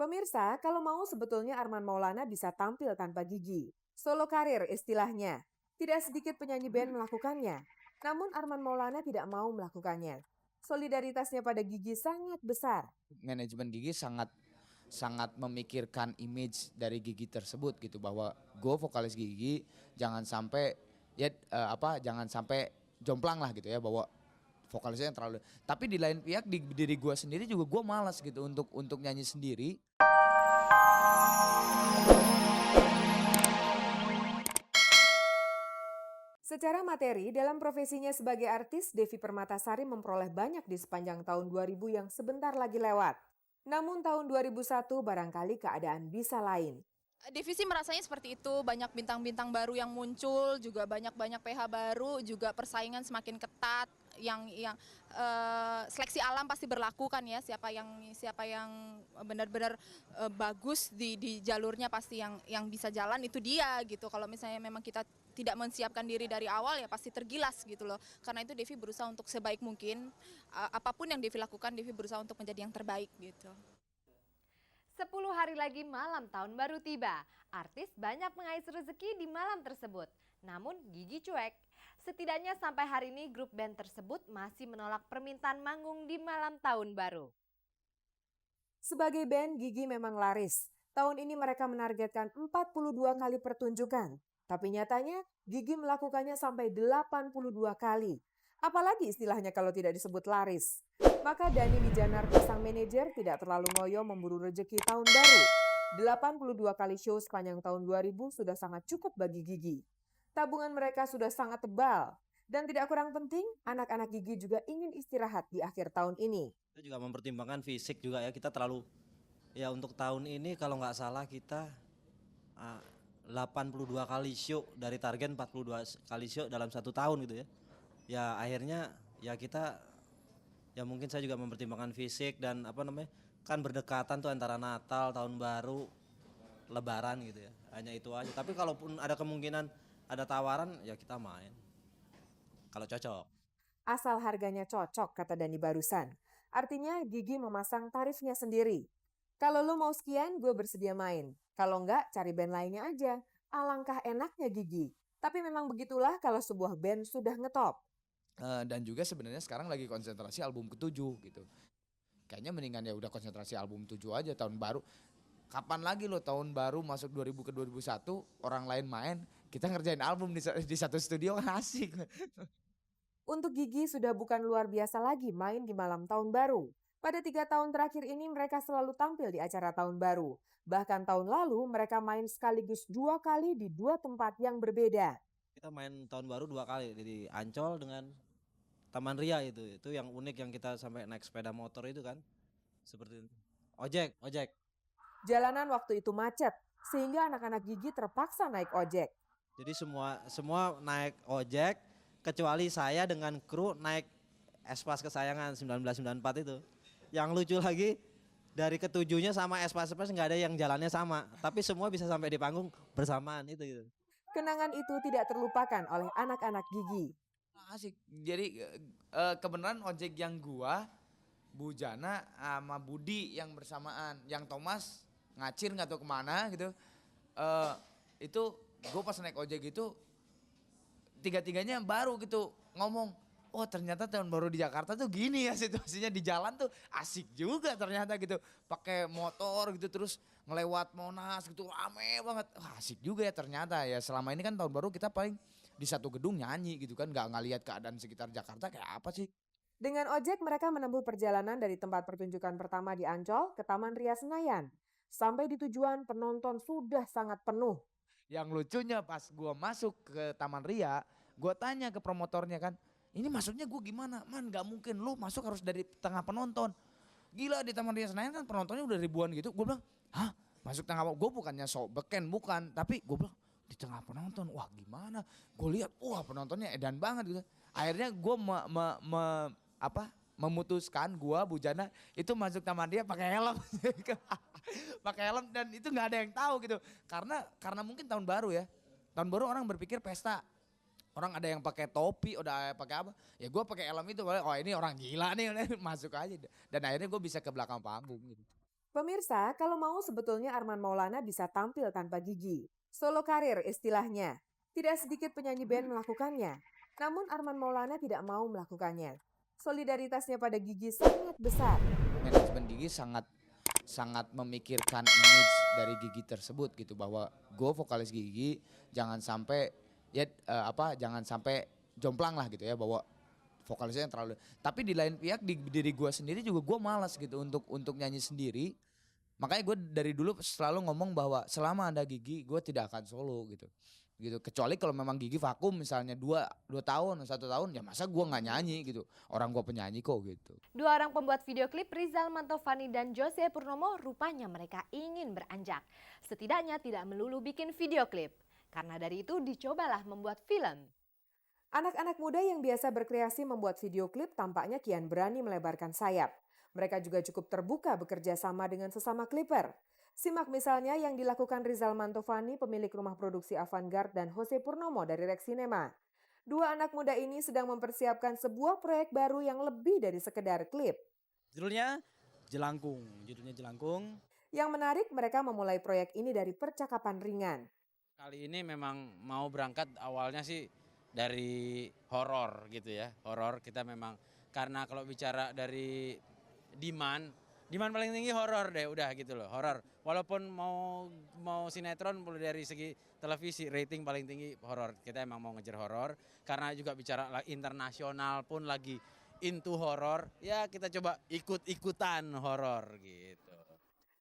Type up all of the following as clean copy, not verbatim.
Pemirsa, kalau mau sebetulnya Arman Maulana bisa tampil tanpa gigi. Solo karir istilahnya. Tidak sedikit penyanyi band melakukannya. Namun Arman Maulana tidak mau melakukannya. Solidaritasnya pada gigi sangat besar. Manajemen gigi sangat sangat memikirkan image dari gigi tersebut gitu, bahwa gue vokalis gigi jangan sampai jangan sampai jomplang lah gitu ya, bahwa vokalisnya yang terlalu, tapi di lain pihak di diri gue sendiri juga gue malas gitu untuk nyanyi sendiri. Secara materi, dalam profesinya sebagai artis, Devi Permatasari memperoleh banyak di sepanjang tahun 2000 yang sebentar lagi lewat. Namun tahun 2001 barangkali keadaan bisa lain. Divisi merasanya seperti itu, banyak bintang-bintang baru yang muncul, juga banyak-banyak PH baru, juga persaingan semakin ketat, yang seleksi alam pasti berlaku kan ya, siapa yang benar-benar bagus di jalurnya pasti yang bisa jalan itu dia gitu. Kalau misalnya memang kita tidak menyiapkan diri dari awal ya pasti tergilas gitu loh. Karena itu Devi berusaha untuk sebaik mungkin, apapun yang Devi lakukan, Devi berusaha untuk menjadi yang terbaik gitu. 10 hari lagi malam tahun baru tiba. Artis banyak mengais rezeki di malam tersebut. Namun Gigi cuek. Setidaknya sampai hari ini grup band tersebut masih menolak permintaan manggung di malam tahun baru. Sebagai band, Gigi memang laris. Tahun ini mereka menargetkan 42 kali pertunjukan. Tapi nyatanya, Gigi melakukannya sampai 82 kali. Apalagi istilahnya kalau tidak disebut laris. Maka Dhani Wijanarko sang manajer tidak terlalu ngoyo memburu rejeki tahun baru. 82 kali show sepanjang tahun 2000 sudah sangat cukup bagi Gigi. Tabungan mereka sudah sangat tebal. Dan tidak kurang penting, anak-anak Gigi juga ingin istirahat di akhir tahun ini. Kita juga mempertimbangkan fisik juga ya, kita terlalu, ya untuk tahun ini kalau nggak salah kita 82 kali show dari target 42 kali show dalam satu tahun gitu ya. Ya akhirnya ya kita, ya mungkin saya juga mempertimbangkan fisik dan kan berdekatan tuh antara Natal, Tahun Baru, Lebaran gitu ya. Hanya itu aja. Tapi kalaupun ada kemungkinan ada tawaran ya kita main. Kalau cocok. Asal harganya cocok, kata Dhani barusan. Artinya Gigi memasang tarifnya sendiri. Kalau lo mau sekian, gue bersedia main. Kalau enggak, cari band lainnya aja. Alangkah enaknya Gigi. Tapi memang begitulah kalau sebuah band sudah ngetop. Dan juga sebenarnya sekarang lagi konsentrasi album ke-7 gitu. Kayaknya mendingan ya udah konsentrasi album 7 aja, tahun baru. Kapan lagi lo tahun baru masuk 2000 ke 2001 orang lain main, kita ngerjain album di satu studio kan asik. Untuk Gigi sudah bukan luar biasa lagi main di malam tahun baru. Pada 3 tahun terakhir ini mereka selalu tampil di acara tahun baru. Bahkan tahun lalu mereka main sekaligus 2 kali di 2 tempat yang berbeda. Kita main tahun baru 2 kali, di Ancol dengan Taman Ria itu yang unik, yang kita sampai naik sepeda motor itu kan, seperti itu. Ojek. Jalanan waktu itu macet, sehingga anak-anak Gigi terpaksa naik ojek. Jadi semua naik ojek, kecuali saya dengan kru naik Espas kesayangan 1994 itu. Yang lucu lagi, dari ketujuhnya sama Espas nggak ada yang jalannya sama, tapi semua bisa sampai di panggung bersamaan itu. Kenangan itu tidak terlupakan oleh anak-anak Gigi. Asik. Jadi kebenaran ojek yang gua, Bu Jana sama Budi yang bersamaan, yang Thomas ngacir nggak tahu kemana gitu. Itu gue pas naik ojek itu tiga-tiganya baru gitu ngomong, oh ternyata tahun baru di Jakarta tuh gini ya situasinya, di jalan tuh asik juga ternyata gitu. Pakai motor gitu terus ngelewat Monas gitu rame banget. Wah, asik juga ya ternyata ya. Selama ini kan tahun baru kita paling di satu gedung nyanyi gitu kan, nggak ngeliat keadaan sekitar Jakarta kayak apa sih. Dengan ojek mereka menempuh perjalanan dari tempat pertunjukan pertama di Ancol ke Taman Ria Senayan. Sampai di tujuan penonton sudah sangat penuh. Yang lucunya pas gue masuk ke Taman Ria, gue tanya ke promotornya kan, ini maksudnya gue gimana? Man gak mungkin, lu masuk harus dari tengah penonton. Gila di Taman Ria Senayan kan penontonnya udah ribuan gitu. Gue bilang, hah masuk tengah penonton? Gue bukannya sok beken, bukan. Tapi gue bilang, di tengah penonton, wah gimana? Gue lihat, wah penontonnya edan banget gitu. Akhirnya gue memutuskan gue, Bu Jana, itu masuk Taman Ria pakai helm. Pakai helm dan itu nggak ada yang tahu gitu. Karena mungkin tahun baru ya. Tahun baru orang berpikir pesta. Orang ada yang pakai topi, udah pakai apa? Ya gue pakai helm itu, oh ini orang gila nih, masuk aja. Dan akhirnya gue bisa ke belakang panggung gitu. Pemirsa, kalau mau sebetulnya Arman Maulana bisa tampil tanpa gigi. Solo karir istilahnya. Tidak sedikit penyanyi band melakukannya. Namun Arman Maulana tidak mau melakukannya. Solidaritasnya pada Gigi sangat besar. Manajemen Gigi sangat memikirkan image dari Gigi tersebut gitu, bahwa gue vokalis Gigi jangan sampai jangan sampai jomplang lah gitu ya, bahwa vokalisnya yang terlalu. Tapi di lain pihak di diri gue sendiri juga gue malas gitu untuk nyanyi sendiri. Makanya gue dari dulu selalu ngomong bahwa selama ada Gigi gue tidak akan solo gitu. Kecuali kalau memang Gigi vakum misalnya 2 tahun 1 tahun, ya masa gue nggak nyanyi gitu, orang gue penyanyi kok gitu. Dua orang pembuat video klip, Rizal Mantovani dan Jose Purnomo, rupanya mereka ingin beranjak. Setidaknya tidak melulu bikin video klip. Karena dari itu dicobalah membuat film. Anak-anak muda yang biasa berkreasi membuat video klip tampaknya kian berani melebarkan sayap. Mereka juga cukup terbuka bekerja sama dengan sesama kliper. Simak misalnya yang dilakukan Rizal Mantovani, pemilik rumah produksi Avantgarde, dan Jose Purnomo dari Rex Cinema. Dua anak muda ini sedang mempersiapkan sebuah proyek baru yang lebih dari sekedar klip. Judulnya Jelangkung. Yang menarik, mereka memulai proyek ini dari percakapan ringan. Kali ini memang mau berangkat awalnya sih dari horor gitu ya. Horor kita memang, karena kalau bicara dari demand paling tinggi horor deh, udah gitu loh, horor. Walaupun mau sinetron, mulai dari segi televisi rating paling tinggi horor. Kita emang mau ngejar horor, karena juga bicara internasional pun lagi into horor. Ya kita coba ikut-ikutan horor gitu.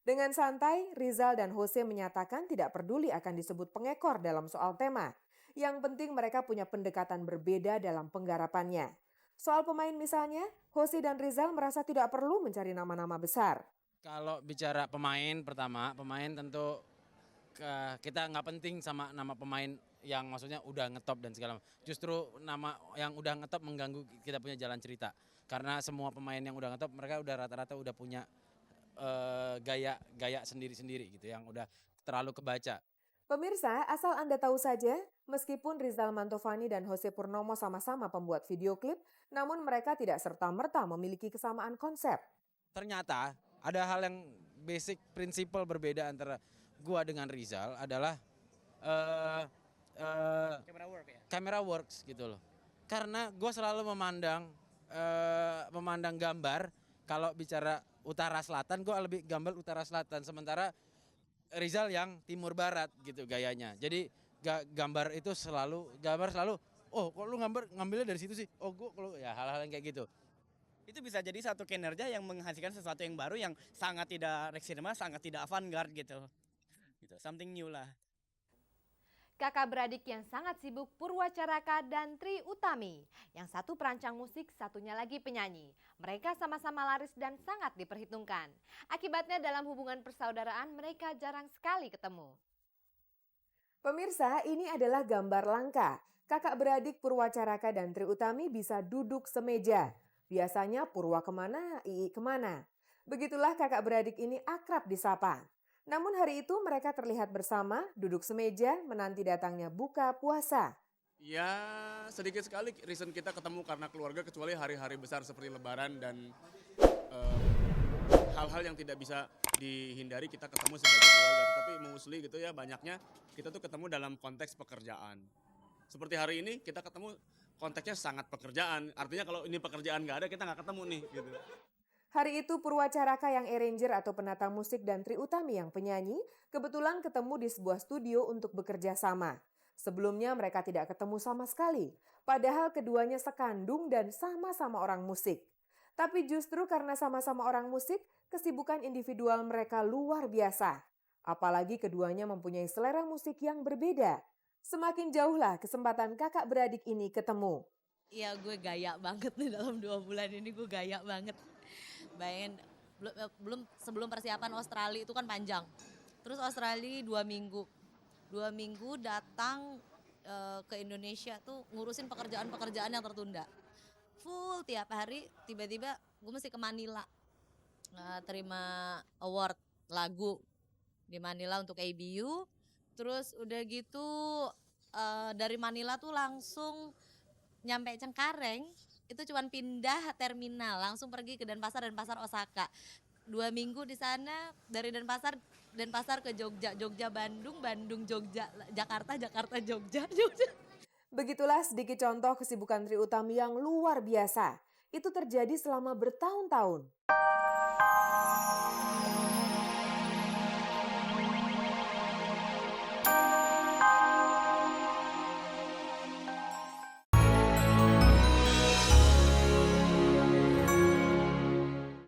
Dengan santai, Rizal dan Jose menyatakan tidak peduli akan disebut pengekor dalam soal tema. Yang penting mereka punya pendekatan berbeda dalam penggarapannya. Soal pemain misalnya, Jose dan Rizal merasa tidak perlu mencari nama-nama besar. Kalau bicara pemain, pemain tentu kita nggak penting sama nama pemain yang maksudnya udah ngetop dan segala macam. Justru nama yang udah ngetop mengganggu kita punya jalan cerita. Karena semua pemain yang udah ngetop, mereka udah rata-rata udah punya gaya sendiri-sendiri gitu, yang udah terlalu kebaca. Pemirsa, asal Anda tahu saja, meskipun Rizal Mantovani dan Jose Purnomo sama-sama pembuat video klip, namun mereka tidak serta-merta memiliki kesamaan konsep. Ternyata ada hal yang basic prinsipal berbeda antara gua dengan Rizal adalah camera works gitu loh. Karena gua selalu memandang gambar, kalau bicara utara selatan, gua lebih gambar utara selatan, sementara Rizal yang timur barat gitu gayanya. Jadi gambar selalu, oh kok lu ngambilnya dari situ sih? Oh gua kalau ya hal-hal yang kayak gitu. Itu bisa jadi satu kinerja yang menghasilkan sesuatu yang baru, yang sangat tidak Rex Cinema, sangat tidak avant-garde gitu. Something new lah. Kakak beradik yang sangat sibuk, Purwacaraka dan Tri Utami. Yang satu perancang musik, satunya lagi penyanyi. Mereka sama-sama laris dan sangat diperhitungkan. Akibatnya dalam hubungan persaudaraan mereka jarang sekali ketemu. Pemirsa, ini adalah gambar langka. Kakak beradik Purwacaraka dan Tri Utami bisa duduk semeja. Biasanya Purwa kemana, Ii kemana. Begitulah kakak beradik ini akrab disapa. Namun hari itu mereka terlihat bersama, duduk semeja, menanti datangnya buka puasa. Ya sedikit sekali reason kita ketemu karena keluarga, kecuali hari-hari besar seperti Lebaran dan hal-hal yang tidak bisa dihindari kita ketemu sebagai keluarga. Tapi mostly gitu ya, banyaknya kita tuh ketemu dalam konteks pekerjaan. Seperti hari ini kita ketemu konteksnya sangat pekerjaan, artinya kalau ini pekerjaan nggak ada kita nggak ketemu nih gitu. Hari itu Purwacaraka yang arranger atau penata musik dan Tri Utami yang penyanyi kebetulan ketemu di sebuah studio untuk bekerja sama. Sebelumnya mereka tidak ketemu sama sekali, padahal keduanya sekandung dan sama-sama orang musik. Tapi justru karena sama-sama orang musik, kesibukan individual mereka luar biasa. Apalagi keduanya mempunyai selera musik yang berbeda. Semakin jauhlah kesempatan kakak beradik ini ketemu. Iya, gue gaya banget nih dalam 2 bulan ini, gue gaya banget. Bayangin, sebelum persiapan Australia itu kan panjang. Terus Australia 2 minggu. 2 minggu datang ke Indonesia tuh ngurusin pekerjaan-pekerjaan yang tertunda. Full tiap hari, tiba-tiba gue mesti ke Manila. Terima award lagu di Manila untuk ABU. Terus udah gitu dari Manila tuh langsung nyampe Cengkareng. Itu cuman pindah terminal, langsung pergi ke Denpasar Osaka. 2 minggu di sana dari Denpasar ke Jogja, Jogja Bandung, Bandung Jogja, Jakarta, Jakarta Jogja, Jogja. Begitulah sedikit contoh kesibukan Trie Utami yang luar biasa. Itu terjadi selama bertahun-tahun.